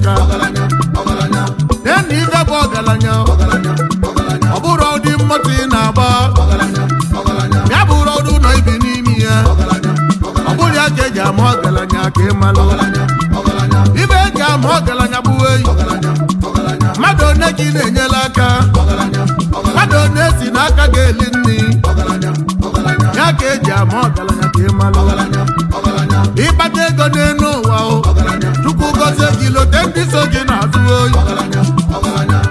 n'aka n'ife bụ ọgaranya ọ bụrụ ụdị mmoto ị na-agba ya bụrụ ọdụ ụlọ ibi n'ime ya ọ bụrụ ya ka eji ama ọgaranya ka ị malụ ibe eji ama ọgaranya bụ eyi mmadụ one ka ị na-enyela aka mmadụ one si n'aka ga-eli nri ya ka eji ama ọgaranya ka ị malụ ịkpata ego n'elu ụwa Chukwu gọzie gị lote ndị so gị na-azụ oyi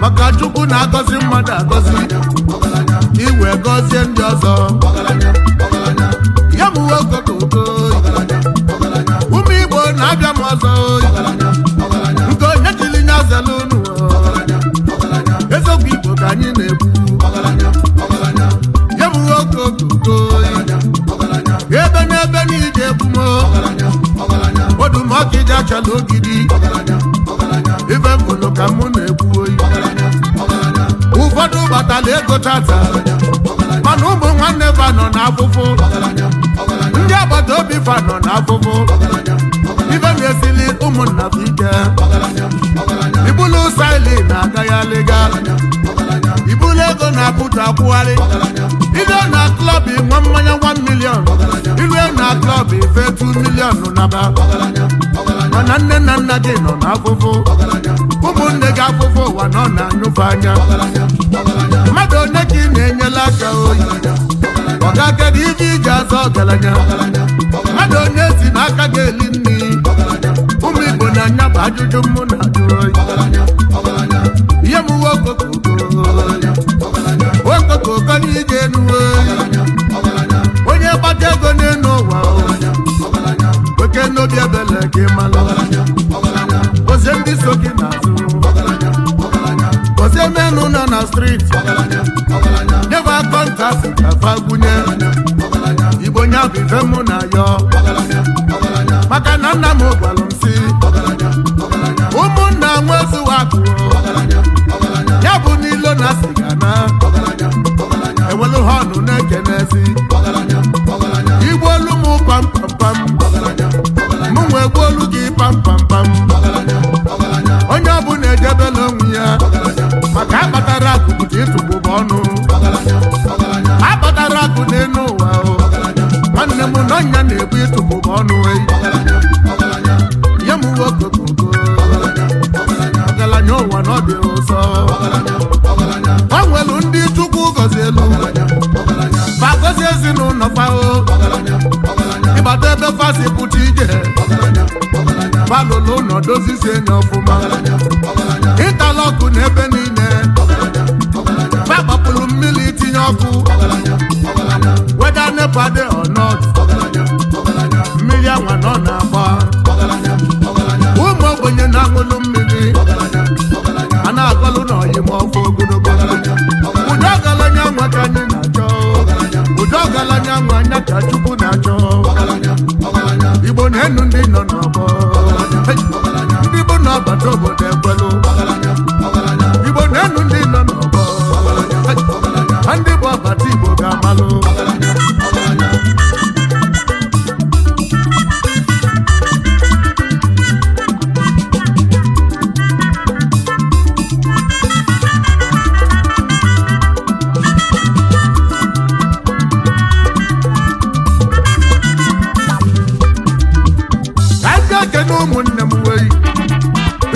maka Chukwu na-agọzi mmadụ agọzi iwe gọzie ndị ọzọ ya mụwe okokoko ụmụ Igbo na-abịa m ọzọ oyi nke onye jiri nye azelu unu eziokwu Igbo ka anyị na-ekwu ya mụwe okokoko ebe n'ebe n'ije ebumo odumọka iji achala ogidi ife mbụlụ ka mụ na-ekwu oyi ụfọdụ batala ego tata mana ụmụ nwanne fa nọ n'afụfụ ndị agbata obi fa nọ n'afụfụ ife na-esili ụmụnna fa ike ibulu saili na-agaghalịga ibulu ego na-apụta akwụgharị ile na klọb nwa mmanya 1 million ilue na klọb ife 2 million naba mana nne na nna gị nọ n'afụfụ ụmụnne gị afụfụ ụwa nọ na-anyụfe anya mmadụ one ka ị na-enyela aka oyi ọ ga-akede ibe iji azọ ọgaranya mmadụ onye si n'aka ga-eli nri ụmụ Igbo na anya bụ ajụjụ mụ na ajụ oyi ihe m uwe okokoko n'ije enu oyi onye gbata ego n'elu ụwa oke n'obi ebele ka ị malụ ozie ndị so gị n'azụ ozie menụ nọ na striti nyeba kọntasị kafa gụnye Igbo nya bụ ife mụ na yọ maka na nna m gwalụ m si ụmụnna nwezuwa akụọ ya bụ n'ilo na siga na ewelu ha ọnụ na-ekenezi igbu olu m pampampam mụ nwe gbu olu gị pampampam onye ọbụla ejebela onwe ya maka akpatara akụ bụ ịtụgbụba ọnụ akpatara akụ n'elu ụwa nwanne m na ọnya na-ebu ịtụgbụba ọnụ ya m nwoke okoko ọgaranya ụwa na ọ dị ụzọ o nwelu ndị Chukwu gọzielu fa gọzie ezinụlọ fa ịbata ebe fasi pụta ije falụlụ ụlọ dozizi enye ọfụma ịtala ọkụ n'ebe niile fa gbapụrụ mmiri itinye ọkụ weda nepa dị ọnọd mmiri anwa nọ na-agba ụmụ ogbenye na-aṅụlụ mmiri a na-agọlụ n'ọyịmọfụ ogologo ụdị ọgaranya nwa ka anyị na-achọ ụdị ọgaranya nwa anya ka Chukwu na-achọ Igbo na-enu ndị nọ n'ọgbọ ndị bụ n'ọbata obodo ekwelụ Igbo na-enu ndị nọ n'ọgbọ ndị bụ ọbata Igbo ga-amalụ ekene ụmụnne m wei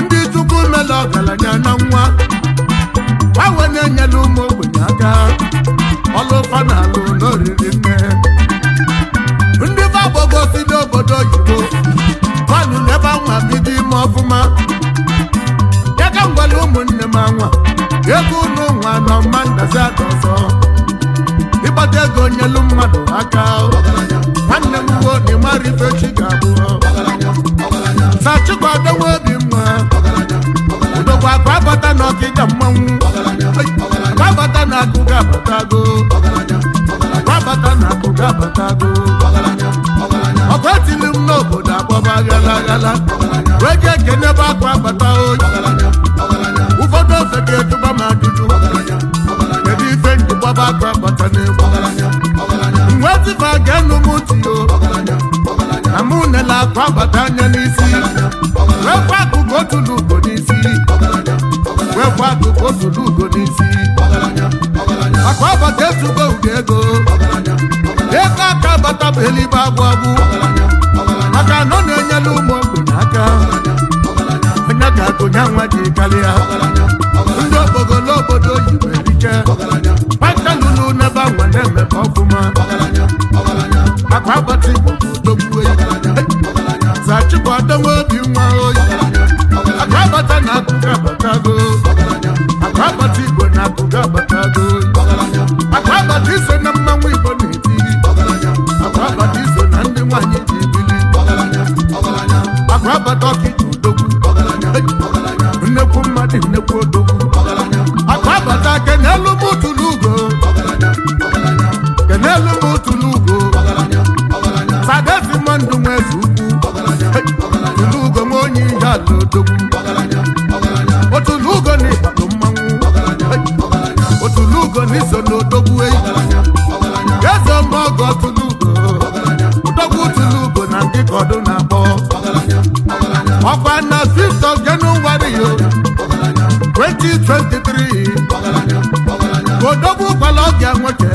ndị Chukwu mela ọgaranya na nwa gbanwe na-enyela ụmụ ogbenye aka ọlụfa na alụ n'oriri nne ndị bagbogo si n'obodo oyibo gbanụ n'ebe anwa bido ime ọfụma ya ka ngwale ụmụnne m anwa ego ụnụ nwa nọ mma ndazi ada ọzọ ịgbata ego nyelu mmadụ aka nwanne m wo na ịmara ife chi ga-abụ sachikwado obi mma udogwa agbabata na ọkịja mmanwụ agbabata na akụ ga-abatago agbabata na akụ ga-abatago ọkụ etili m n'obodo agbaba ghalaghala wee ga ekene ebe akụ agbata oyi ụfọdụ ofe ga-ejuba m ajụjụ kedu ife njikwa akụ agbata n'egwu nwetifa ga-enu m tiyo na mụ nela akụ agbata anya n'isi wee kwa akụ ka otu n'obodo otulugo n'isi akwa bata etugo ugo ego aka bata bụ elibe agwụ maka na ọ na-enyela ụmụ ogbenye aka onye ga-agụnye nwa ji karịa ndị obodo obodo oyibo erike nwata lulu n'ebe anwa na-emepe ọfụma akwa bata igbo bụ odogwu zachikwa ọdọnwa obi nwa oyi akwa bata na akụkọ abatago akwa bata igbo na akụkọ abatago akwa bata iso na mmanwụ igbo na-eti akwa bata iso na ndị nwanyị ji ibili akwa bata ọkịta odogwu nnekwu mmadụ nnekwu odogwu akwa bata kenelu m tulugo kenelu m tulugo sadezi mmadụ nwezi ukwu tulugo nwe onye ihe ala odogwu otulugo na ịbado mmanwụ otulugo na iso na odogwu eze mọgọ tulugo odogwu tulugo na ndị kọdụ na-akpọ ọkwa na 5th of January 2023 odogwu kwala ọbịa nwoke